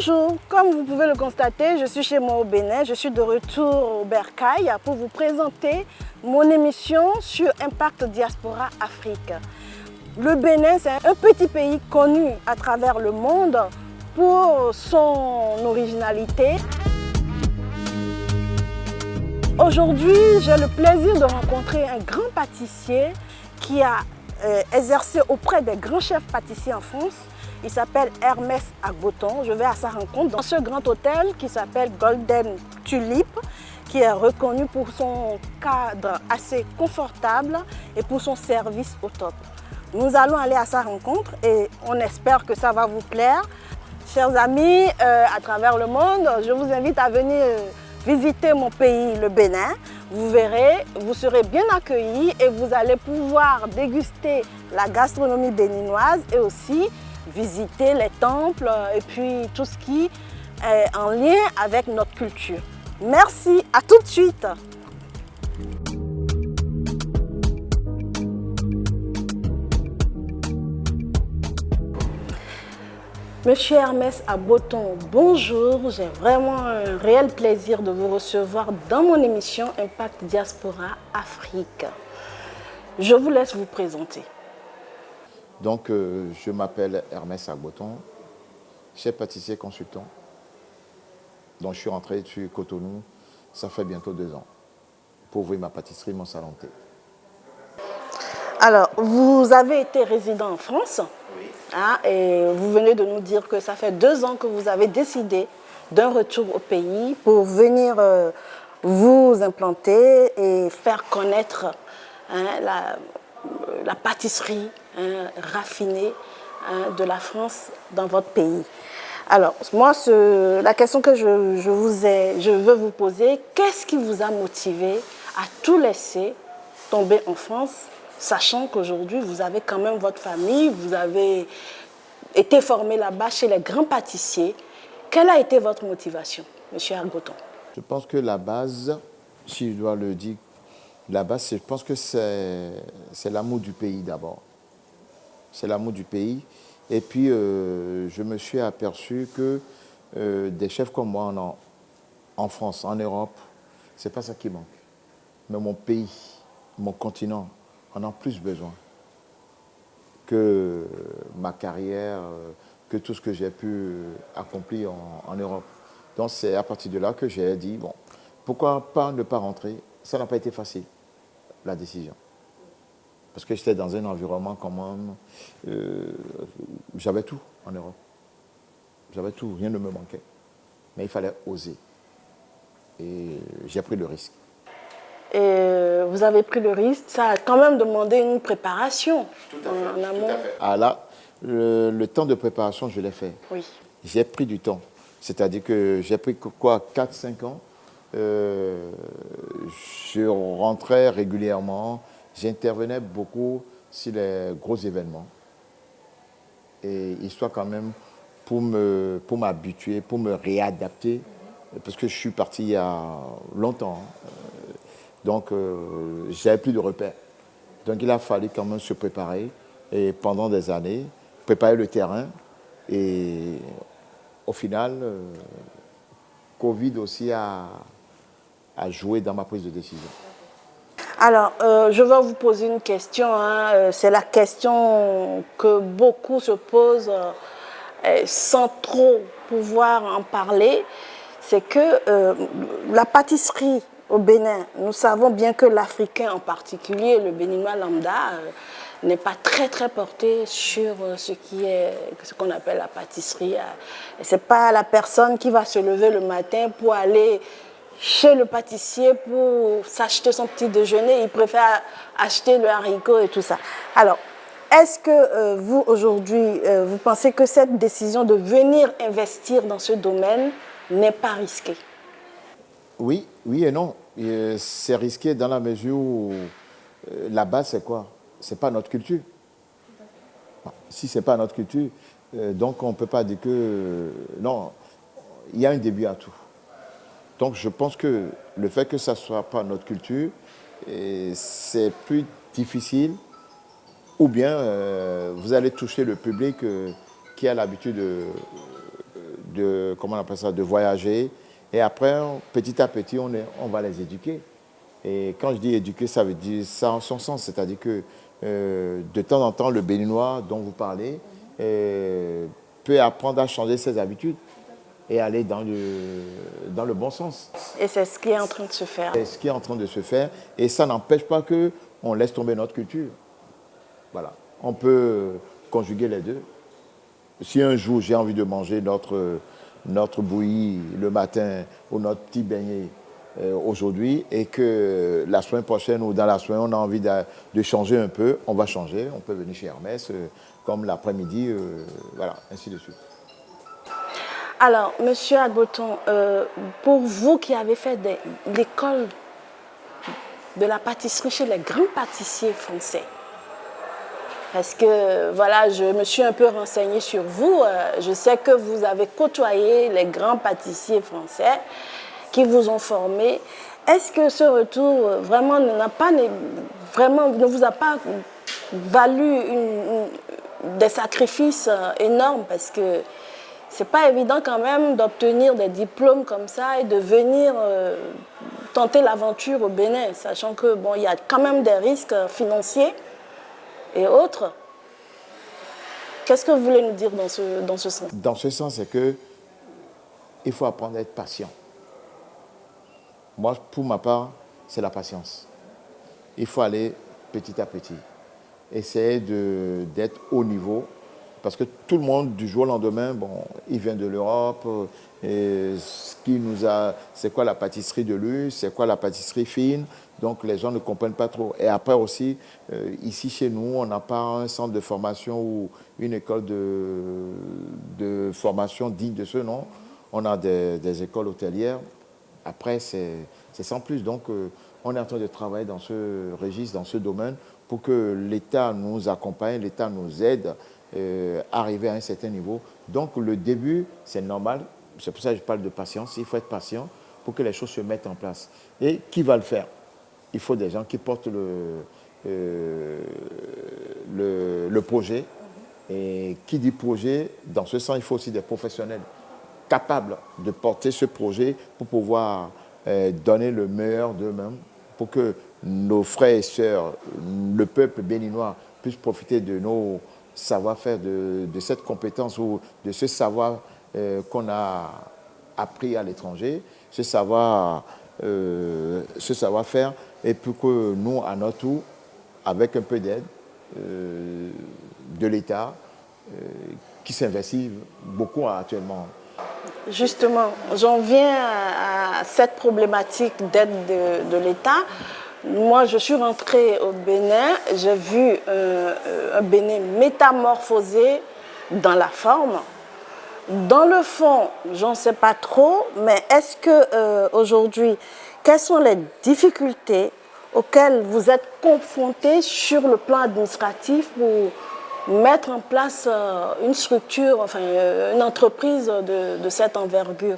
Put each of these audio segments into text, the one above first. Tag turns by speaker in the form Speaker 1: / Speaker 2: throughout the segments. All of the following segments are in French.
Speaker 1: Bonjour, comme vous pouvez le constater, je suis chez moi au Bénin. Je suis de retour au Bercail pour vous présenter mon émission sur Impact Diaspora Afrique. Le Bénin, c'est un petit pays connu à travers le monde pour son originalité. Aujourd'hui, j'ai le plaisir de rencontrer un grand pâtissier qui a exercé auprès des grands chefs pâtissiers en France. Il s'appelle Hermès Agboton. Je vais à sa rencontre dans ce grand hôtel qui s'appelle Golden Tulip, qui est reconnu pour son cadre assez confortable et pour son service au top. Nous allons aller à sa rencontre et on espère que ça va vous plaire. Chers amis, à travers le monde, je vous invite à venir visiter mon pays, le Bénin. Vous verrez, vous serez bien accueillis et vous allez pouvoir déguster la gastronomie béninoise et aussi visiter les temples et puis tout ce qui est en lien avec notre culture. Merci, à tout de suite. Monsieur Hermès Agboton, bonjour. J'ai vraiment un réel plaisir de vous recevoir dans mon émission Impact Diaspora Afrique. Je vous laisse vous présenter.
Speaker 2: Donc, je m'appelle Hermès Agboton, chef pâtissier consultant. Donc, je suis rentré sur Cotonou, ça fait bientôt 2 ans, pour ouvrir ma pâtisserie, mon salon thé.
Speaker 1: Alors, vous avez été résident en France, oui. Et vous venez de nous dire que ça fait 2 ans que vous avez décidé d'un retour au pays pour venir vous implanter et faire connaître la pâtisserie raffinée de la France dans votre pays. Alors, moi, la question que je veux vous poser, qu'est-ce qui vous a motivé à tout laisser tomber en France, sachant qu'aujourd'hui, vous avez quand même votre famille, vous avez été formé là-bas chez les grands pâtissiers. Quelle a été votre motivation, M. Agboton?
Speaker 2: Je pense que la base, si je dois le dire, la base, je pense que c'est l'amour du pays d'abord. C'est l'amour du pays. Et puis, je me suis aperçu que des chefs comme moi en France, en Europe, ce n'est pas ça qui manque. Mais mon pays, mon continent, en a plus besoin que ma carrière, que tout ce que j'ai pu accomplir en Europe. Donc, c'est à partir de là que j'ai dit, bon, pourquoi pas ne pas rentrer? Ça n'a pas été facile, la décision. Parce que j'étais dans un environnement quand même, j'avais tout en Europe. J'avais tout, rien ne me manquait. Mais il fallait oser. Et j'ai pris le risque.
Speaker 1: Et vous avez pris le risque, ça a quand même demandé une préparation en amont.
Speaker 2: Tout à fait. Ah là, le temps de préparation, je l'ai fait.
Speaker 1: Oui.
Speaker 2: J'ai pris du temps. C'est-à-dire que j'ai pris quoi, 4-5 ans. Je rentrais régulièrement. J'intervenais beaucoup sur les gros événements. Et histoire quand même pour m'habituer, pour me réadapter. Parce que je suis parti il y a longtemps. Donc, j'avais plus de repères. Donc, il a fallu quand même se préparer. Et pendant des années, préparer le terrain. Et au final, Covid aussi a joué dans ma prise de décision.
Speaker 1: Alors, je vais vous poser une question. C'est la question que beaucoup se posent sans trop pouvoir en parler. C'est que la pâtisserie au Bénin, nous savons bien que l'Africain en particulier, le Béninois lambda, n'est pas très porté sur ce qu'on appelle la pâtisserie. Ce n'est pas la personne qui va se lever le matin pour aller chez le pâtissier pour s'acheter son petit déjeuner. Il préfère acheter le haricot et tout ça. Alors, est-ce que vous, aujourd'hui, vous pensez que cette décision de venir investir dans ce domaine n'est pas risquée?
Speaker 2: Oui et non. C'est risqué dans la mesure où la base, c'est quoi? Ce n'est pas notre culture. Si ce n'est pas notre culture, donc on ne peut pas dire que... non, il y a un début à tout. Donc je pense que le fait que ça ne soit pas notre culture, c'est plus difficile. Ou bien vous allez toucher le public qui a l'habitude comment on appelle ça, de voyager. Et après, petit à petit, on va les éduquer. Et quand je dis éduquer, ça veut dire ça en son sens. C'est-à-dire que de temps en temps, le Béninois dont vous parlez peut apprendre à changer ses habitudes et aller dans le bon sens.
Speaker 1: Et c'est ce qui est en train de se faire.
Speaker 2: C'est ce qui est en train de se faire. Et ça n'empêche pas qu'on laisse tomber notre culture. Voilà. On peut conjuguer les deux. Si un jour j'ai envie de manger notre bouillie le matin ou notre petit beignet aujourd'hui et que la semaine prochaine ou dans la semaine on a envie de changer un peu, on va changer. On peut venir chez Hermès comme l'après-midi, voilà, ainsi de suite.
Speaker 1: Alors, Monsieur Agboton, pour vous qui avez fait l'école de la pâtisserie chez les grands pâtissiers français, parce que voilà, je me suis un peu renseignée sur vous. Je sais que vous avez côtoyé les grands pâtissiers français qui vous ont formé. Est-ce que ce retour vraiment ne vous a pas valu des sacrifices énormes? Parce que c'est pas évident quand même d'obtenir des diplômes comme ça et de venir tenter l'aventure au Bénin, sachant que bon, il y a quand même des risques financiers et autres. Qu'est-ce que vous voulez nous dire dans ce sens?
Speaker 2: Dans ce sens, c'est que il faut apprendre à être patient. Moi, pour ma part, c'est la patience. Il faut aller petit à petit. Essayer d'être au niveau. Parce que tout le monde, du jour au lendemain, bon, il vient de l'Europe. C'est quoi la pâtisserie de luxe? C'est quoi la pâtisserie fine? Donc les gens ne comprennent pas trop. Et après aussi, ici chez nous, on n'a pas un centre de formation ou une école de formation digne de ce nom. On a des écoles hôtelières. Après, c'est sans plus. Donc, on est en train de travailler dans ce registre, dans ce domaine, pour que l'État nous accompagne, l'État nous aide à arriver à un certain niveau. Donc, le début, c'est normal. C'est pour ça que je parle de patience. Il faut être patient pour que les choses se mettent en place. Et qui va le faire? Il faut des gens qui portent le projet. Et qui dit projet, dans ce sens, il faut aussi des professionnels capables de porter ce projet pour pouvoir donner le meilleur d'eux-mêmes, pour que nos frères et sœurs, le peuple béninois, puissent profiter de nos savoir-faire, de cette compétence ou de ce savoir qu'on a appris à l'étranger, ce savoir-faire, et pour que nous, à notre tour, avec un peu d'aide de l'État, qui s'investit beaucoup actuellement.
Speaker 1: Justement, j'en viens à cette problématique d'aide de l'État. Moi, je suis rentrée au Bénin, j'ai vu un Bénin métamorphosé dans la forme. Dans le fond, j'en sais pas trop, mais est-ce que aujourd'hui, quelles sont les difficultés auxquelles vous êtes confrontés sur le plan administratif pour mettre en place une structure, enfin une entreprise de cette envergure?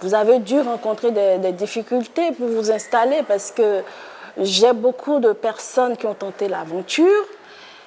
Speaker 1: Vous avez dû rencontrer des difficultés pour vous installer, parce que j'ai beaucoup de personnes qui ont tenté l'aventure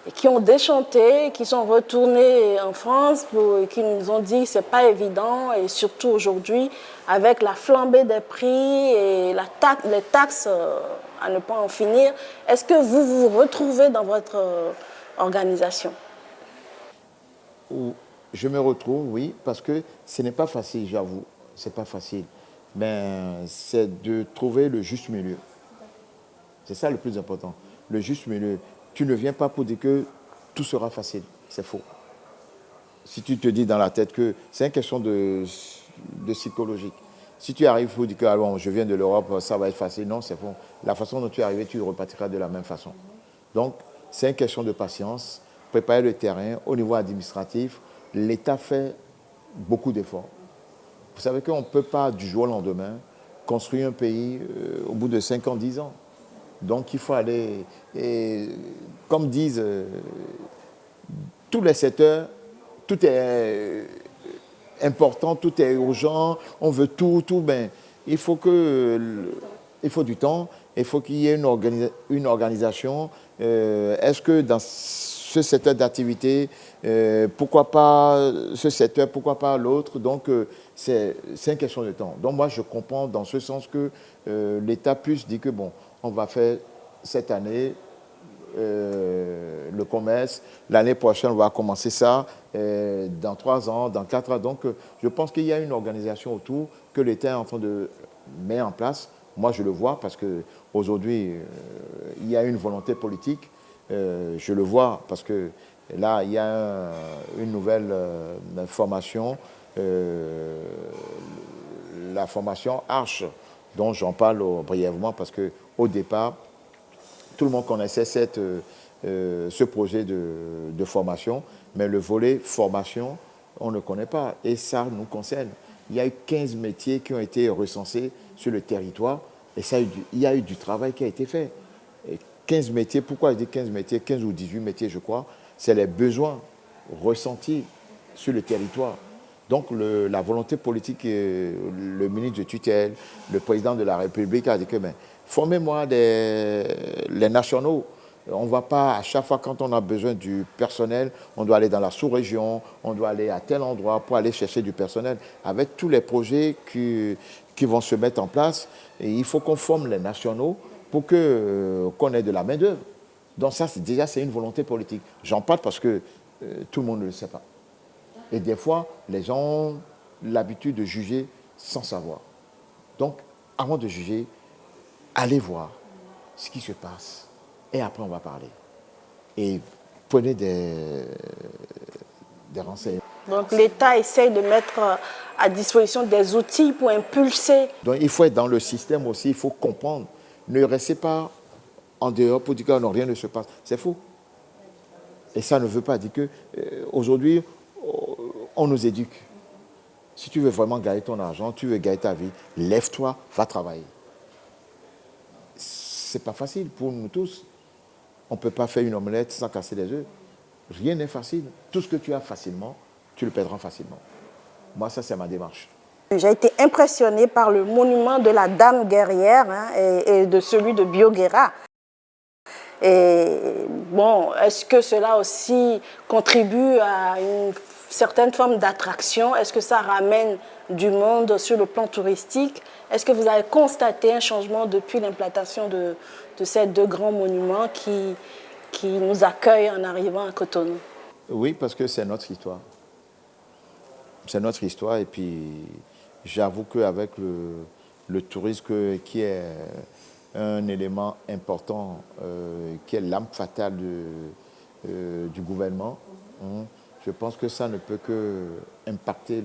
Speaker 1: et qui ont déchanté, qui sont retournées en France, qui nous ont dit que ce n'est pas évident, et surtout aujourd'hui, avec la flambée des prix et les taxes à ne pas en finir. Est-ce que vous vous retrouvez dans votre organisation?
Speaker 2: Je me retrouve, oui, parce que ce n'est pas facile, j'avoue. Ce n'est pas facile. Mais c'est de trouver le juste milieu. C'est ça le plus important. Le juste milieu. Tu ne viens pas pour dire que tout sera facile. C'est faux. Si tu te dis dans la tête que c'est une question de psychologique. Si tu arrives pour dire que ah bon, je viens de l'Europe, ça va être facile. Non, c'est faux. La façon dont tu es arrivé, tu repartiras de la même façon. Donc, c'est une question de patience. Préparer le terrain au niveau administratif. L'État fait beaucoup d'efforts. Vous savez qu'on ne peut pas, du jour au lendemain, construire un pays au bout de 5 ans, 10 ans. Donc, il faut aller, et, comme disent tous les secteurs, tout est important, tout est urgent, on veut tout, ben, il faut du temps, il faut qu'il y ait une organisation. Est-ce que dans ce secteur d'activité, pourquoi pas ce secteur, pourquoi pas l'autre. Donc, c'est une question de temps. Donc, moi, je comprends dans ce sens que l'État puisse dire que, bon, on va faire cette année le commerce, l'année prochaine, on va commencer ça, dans 3 ans, dans 4 ans. Donc, je pense qu'il y a une organisation autour que l'État est en train de mettre en place. Moi, je le vois parce qu'aujourd'hui, il y a une volonté politique. Je le vois parce que là, il y a une nouvelle formation, la formation Arche, dont j'en parle brièvement parce qu'au départ, tout le monde connaissait ce projet de formation, mais le volet formation, on ne connaît pas et ça nous concerne. Il y a eu 15 métiers qui ont été recensés sur le territoire et il y a eu du travail qui a été fait. Et 15 métiers, pourquoi je dis 15 métiers, 15 ou 18 métiers je crois, c'est les besoins ressentis sur le territoire. Donc la volonté politique, le ministre de tutelle, le président de la République a dit que formez-moi les nationaux. On ne va pas, à chaque fois quand on a besoin du personnel, on doit aller dans la sous-région, on doit aller à tel endroit pour aller chercher du personnel. Avec tous les projets qui vont se mettre en place, et il faut qu'on forme les nationaux pour qu'on ait de la main-d'œuvre. Donc ça, déjà, c'est une volonté politique. J'en parle parce que tout le monde ne le sait pas. Et des fois, les gens ont l'habitude de juger sans savoir. Donc, avant de juger, allez voir ce qui se passe et après on va parler. Et prenez des renseignements.
Speaker 1: Donc l'État essaye de mettre à disposition des outils pour impulser.
Speaker 2: Donc il faut être dans le système aussi, il faut comprendre. Ne restez pas en dehors pour dire que non, rien ne se passe. C'est faux. Et ça ne veut pas dire qu'aujourd'hui, on nous éduque. Si tu veux vraiment gagner ton argent, tu veux gagner ta vie, lève-toi, va travailler. C'est pas facile pour nous tous. On ne peut pas faire une omelette sans casser les œufs. Rien n'est facile. Tout ce que tu as facilement, tu le perdras facilement. Moi, ça, c'est ma démarche.
Speaker 1: J'ai été impressionnée par le monument de la Dame guerrière et de celui de Bioguera. Et bon, est-ce que cela aussi contribue à une certaine forme d'attraction? Est-ce que ça ramène du monde sur le plan touristique? Est-ce que vous avez constaté un changement depuis l'implantation de ces 2 grands monuments qui nous accueillent en arrivant à Cotonou?
Speaker 2: Oui, parce que c'est notre histoire. C'est notre histoire et puis j'avoue qu'avec le tourisme qui est un élément important, qui est l'âme fatale du gouvernement, je pense que ça ne peut que impacter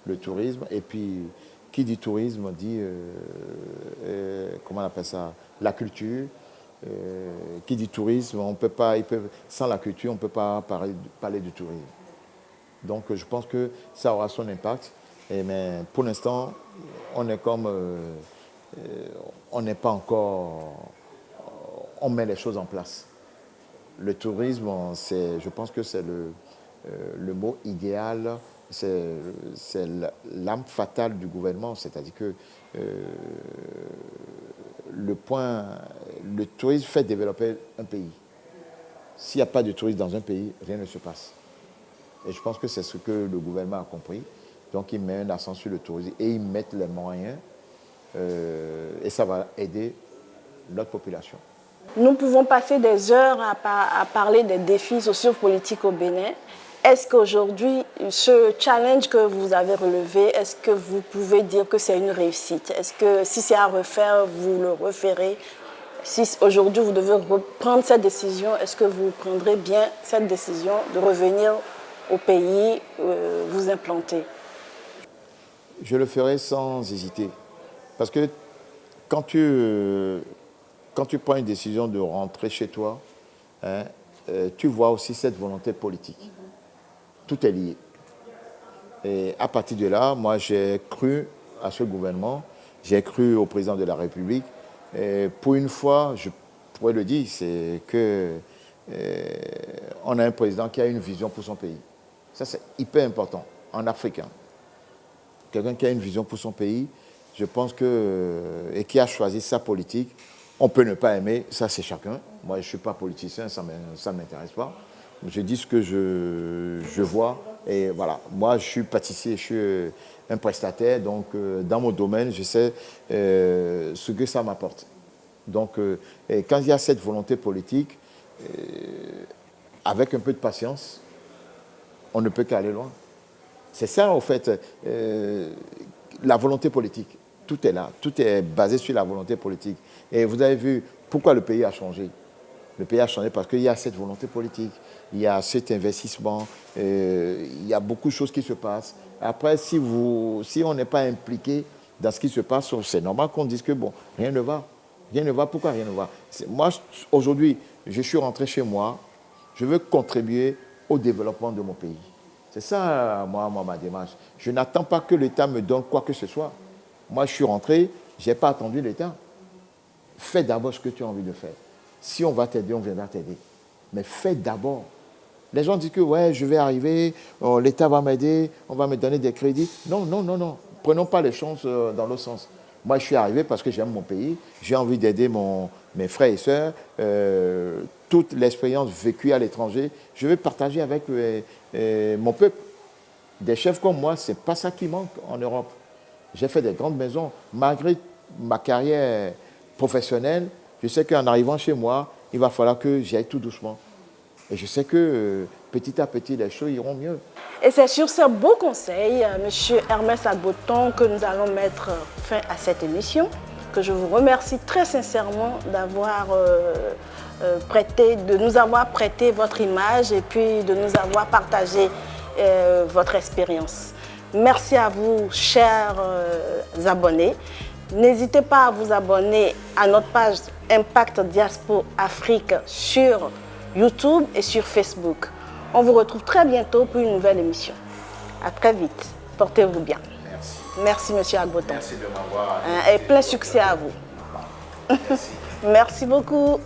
Speaker 2: le tourisme. Et puis, qui dit tourisme dit, comment on appelle ça, la culture. Qui dit tourisme, sans la culture, on ne peut pas parler du tourisme. Donc, je pense que ça aura son impact. Mais pour l'instant, on est comme... on n'est pas encore... On met les choses en place. Le tourisme, je pense que c'est le mot idéal, c'est l'âme fatale du gouvernement. C'est-à-dire que le tourisme fait développer un pays. S'il n'y a pas de tourisme dans un pays, rien ne se passe. Et je pense que c'est ce que le gouvernement a compris. Donc, il met un accent sur le tourisme et ils mettent les moyens et ça va aider notre population.
Speaker 1: Nous pouvons passer des heures à parler des défis sociopolitiques au Bénin. Est-ce qu'aujourd'hui, ce challenge que vous avez relevé, est-ce que vous pouvez dire que c'est une réussite? Est-ce que si c'est à refaire, vous le referez? Si aujourd'hui vous devez reprendre cette décision, est-ce que vous prendrez bien cette décision de revenir au pays, vous implanter?
Speaker 2: Je le ferai sans hésiter. Parce que quand tu prends une décision de rentrer chez toi, tu vois aussi cette volonté politique. Tout est lié. Et à partir de là, moi, j'ai cru à ce gouvernement, j'ai cru au président de la République. Et pour une fois, je pourrais le dire, c'est qu'on a un président qui a une vision pour son pays. Ça, c'est hyper important en Afrique. Quelqu'un qui a une vision pour son pays, je pense et qui a choisi sa politique, on peut ne pas aimer, ça c'est chacun. Moi, je ne suis pas politicien, ça ne m'intéresse pas. Je dis ce que je vois. Et voilà, moi, je suis pâtissier, je suis un prestataire. Donc, dans mon domaine, je sais ce que ça m'apporte. Donc, quand il y a cette volonté politique, avec un peu de patience, on ne peut qu'aller loin. C'est ça, en fait, la volonté politique. Tout est là, tout est basé sur la volonté politique. Et vous avez vu pourquoi le pays a changé. Le pays a changé parce qu'il y a cette volonté politique, il y a cet investissement, il y a beaucoup de choses qui se passent. Après, si on n'est pas impliqué dans ce qui se passe, c'est normal qu'on dise que bon, rien ne va. Rien ne va, pourquoi rien ne va? Moi, aujourd'hui, je suis rentré chez moi, je veux contribuer au développement de mon pays. C'est ça, moi, ma démarche. Je n'attends pas que l'État me donne quoi que ce soit. Moi, je suis rentré, je n'ai pas attendu l'État. Fais d'abord ce que tu as envie de faire. Si on va t'aider, on viendra t'aider. Mais fais d'abord. Les gens disent que ouais, je vais arriver, l'État va m'aider, on va me donner des crédits. Non, non, non, non. Prenons pas les choses dans l'autre sens. Moi, je suis arrivé parce que j'aime mon pays, j'ai envie d'aider mes frères et sœurs. Toute l'expérience vécue à l'étranger, je vais partager avec mon peuple. Des chefs comme moi, ce n'est pas ça qui manque en Europe. J'ai fait des grandes maisons. Malgré ma carrière professionnelle, je sais qu'en arrivant chez moi, il va falloir que j'aille tout doucement. Et je sais que petit à petit, les choses iront mieux.
Speaker 1: Et c'est sur ces beaux conseils, M. Hermès Agboton, que nous allons mettre fin à cette émission, que je vous remercie très sincèrement d'avoir de nous avoir prêté votre image et puis de nous avoir partagé votre expérience. Merci à vous, chers abonnés. N'hésitez pas à vous abonner à notre page Impact Diaspora Afrique sur YouTube et sur Facebook. On vous retrouve très bientôt pour une nouvelle émission. À très vite. Portez-vous bien.
Speaker 2: Merci.
Speaker 1: Merci, M. Agboton.
Speaker 2: Merci de m'avoir...
Speaker 1: Et plein succès à vous.
Speaker 2: Merci.
Speaker 1: Merci beaucoup.